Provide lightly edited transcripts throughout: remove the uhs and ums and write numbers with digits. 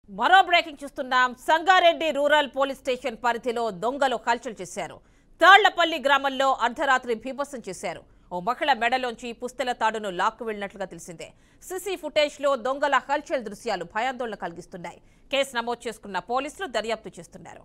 మరో బ్రేకింగ్ చూస్తున్నాం. Sangareddy rural police station పరిధిలో దొంగలు హల్చల్ చేశారు. తాళ్లపల్లి గ్రామంలో అర్ధరాత్రి బీభత్సం చేశారు. ఓ మహిళ మెడలోంచి పుస్తెల తాడును లాక్కు వెళ్లినట్లుగా తెలిసిందే. సీసీ ఫుటేజ్ లో దొంగల హల్చల్ దృశ్యాలు భయాందోళన కలిగిస్తున్నాయి. కేసు నమోదు చేసుకున్న పోలీసులు దర్యాప్తు చేస్తున్నారు.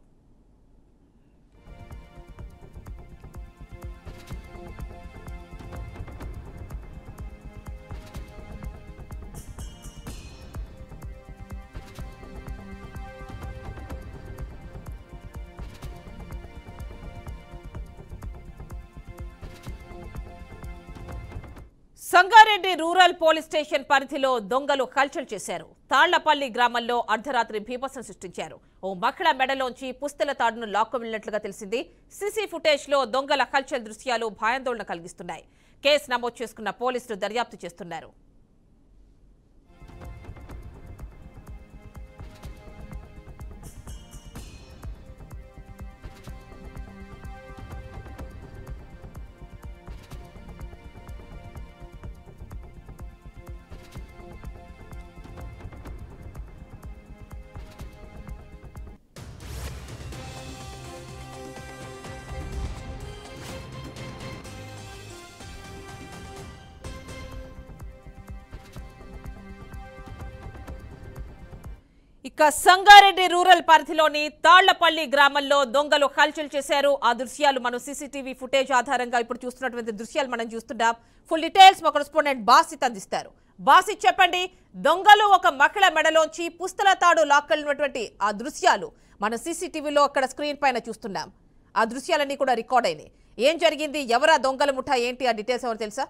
సంగారెడ్డి రూరల్ పోలీస్ స్టేషన్ పరిధిలో దొంగలు హల్చల్ చేశారు. తాళ్లపల్లి గ్రామంలో అర్ధరాత్రి బీభత్సం సృష్టించారు. ఓ మహిళ మెడలోంచి పుస్తెల తాడును లాక్కు వెళ్లినట్లుగా తెలిసింది. సీసీ ఫుటేజ్ లో దొంగల హల్చల్ దృశ్యాలు భయాందోళన కలిగిస్తున్నాయి. కేసు నమోదు చేసుకున్న పోలీసులు దర్యాప్తు చేస్తున్నారు. ఇక సంగారెడ్డి రూరల్ పరిధిలోని తాళ్లపల్లి గ్రామంలో దొంగలు హల్చల్ చేశారు. ఆ దృశ్యాలు మనం సీసీటీవీ ఫుటేజ్ ఆధారంగా ఇప్పుడు చూస్తున్నటువంటి దృశ్యాలు మనం చూస్తున్నాం. ఫుల్ డీటెయిల్స్ మా కరెస్పాండెంట్ బాసిత్ అందిస్తారు. బాసిత్, చెప్పండి, దొంగలు ఒక మహిళ మెడలోంచి పుస్తల తాడు లాక్కెళ్ళినటువంటి ఆ దృశ్యాలు మనం సీసీటీవీలో అక్కడ స్క్రీన్ పైన చూస్తున్నాం. ఆ దృశ్యాలన్నీ కూడా రికార్డ్ అయినాయి. ఏం జరిగింది, ఎవరా దొంగల ముఠా, ఏంటి ఆ డీటెయిల్స్ ఎవరు తెలుసా?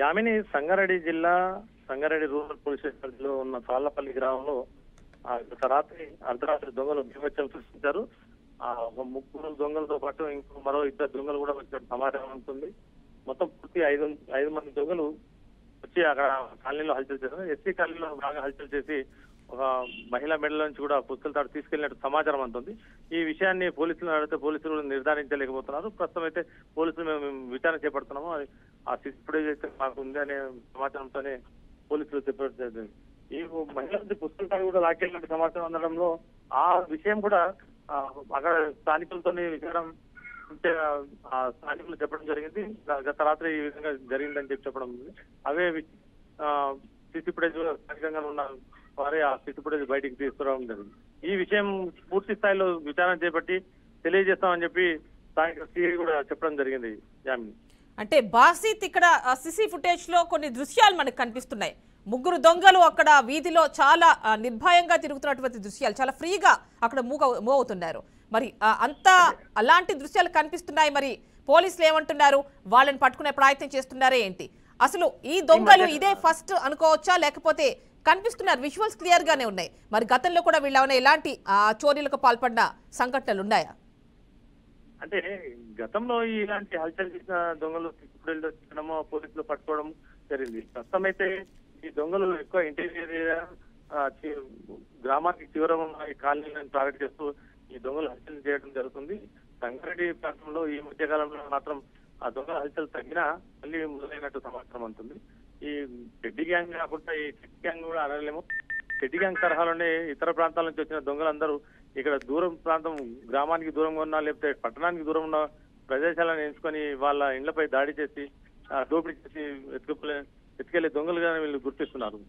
యామిని, సంగారెడ్డి జిల్లా సంగారెడ్డి రూరల్ పోలీస్ స్టేషన్ పరిధిలో ఉన్న తాళ్లపల్లి గ్రామంలో గత రాత్రి అర్ధరాత్రి దొంగలు బీభత్సం సృష్టించారు. ఒక ముగ్గురు దొంగలతో పాటు ఇంకో మరో ఇద్దరు దొంగలు కూడా వచ్చిన సమాచారం ఉంటుంది. మొత్తం పూర్తి ఐదు మంది దొంగలు వచ్చి అక్కడ కాలనీలో హల్చల్ చేశారు. ఎస్సీ కాలనీలో బాగా హల్చల్ చేసి ఒక మహిళా మెడల నుంచి కూడా పుస్తల తాడు తీసుకెళ్లినట్టు సమాచారం అందుతుంది. ఈ విషయాన్ని పోలీసులు అడిగితే పోలీసులు నిర్ధారించలేకపోతున్నారు. ప్రస్తుతం అయితే పోలీసులు మేము విచారణ చేపడుతున్నాము. ఆ సీసీ ఫుటేజ్ అయితే మాకు ఉంది అనే సమాచారంతోనే పోలీసులు చెప్పారు. ఈ మహిళ నుంచి పుస్తల తాడు కూడా లాక్కెళ్ళినట్టు సమాచారం అందడంలో ఆ విషయం కూడా అక్కడ స్థానికులతో విచారం స్థానికులు చెప్పడం జరిగింది. గత రాత్రి ఈ విధంగా జరిగిందని చెప్పడం. అవే సీసీ ఫుటేజ్ స్థానికంగా ఉన్న వారే ఆ సీసీ ఫుటేజ్ బయటికి తీసుకురావడం జరిగింది. ఈ విషయం పూర్తి స్థాయిలో విచారణ చేపట్టి తెలియజేస్తామని చెప్పి స్థానిక సిఐ కూడా చెప్పడం జరిగింది. యామిని, అంటే బాసిత్, ఇక్కడ సీసీ ఫుటేజ్ లో కొన్ని దృశ్యాలు మనకు కనిపిస్తున్నాయి. ముగ్గురు దొంగలు అక్కడ వీధిలో చాలా నిర్భయంగా తిరుగుతున్నటువంటి దృశ్యాలు, చాలా ఫ్రీగా అక్కడ మూవ్ అవుతున్నారు. మరి అంతా అలాంటి దృశ్యాలు కనిపిస్తున్నాయి. మరి పోలీసులు ఏమంటున్నారు? వాళ్ళని పట్టుకునే ప్రయత్నం చేస్తున్నారే ఏంటి? అసలు ఈ దొంగలు ఇదే ఫస్ట్ అనుకోవచ్చా, లేకపోతే కనిపిస్తున్నారు విజువల్స్ క్లియర్ గానే ఉన్నాయి, మరి గతంలో కూడా వీళ్ళ ఎలాంటి చోరీలకు పాల్పడిన సంఘటనలు ఉన్నాయా? అంటే గతంలో ఇలాంటి హల్చల్ చేసిన దొంగలు తినడము, పోలీసులు పట్టుకోవడం జరిగింది. ప్రస్తుతం అయితే ఈ దొంగలు ఎక్కువ ఇంటీరియర్ గ్రామానికి చివర ఉన్న ఈ కాలనీలను టార్గెట్ చేస్తూ ఈ దొంగలు హల్చల్ చేయడం జరుగుతుంది. సంగారెడ్డి ప్రాంతంలో ఈ మధ్య కాలంలో మాత్రం ఆ దొంగల హల్చల్ తగ్గినా మళ్ళీ మొదలైనట్టు సమాచారం ఉంటుంది. ఈ టెడ్డీ గ్యాంగ్ కాకుండా ఈ టెడ్డీ గ్యాంగ్ కూడా అనలేము. టెడ్డీ గ్యాంగ్ తరహాలోనే ఇతర ప్రాంతాల నుంచి వచ్చిన దొంగలందరూ ఇక్కడ దూరం ప్రాంతం, గ్రామానికి దూరంగా ఉన్నా లేకపోతే పట్టణానికి దూరం ఉన్న ప్రదేశాలను ఎంచుకొని వాళ్ళ ఇళ్లపై దాడి చేసి దోపిడీ చేసి ఎత్తుకెళ్లే దొంగలుగా వీళ్ళు గుర్తిస్తున్నారు.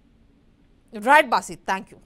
Right Basith, thank you.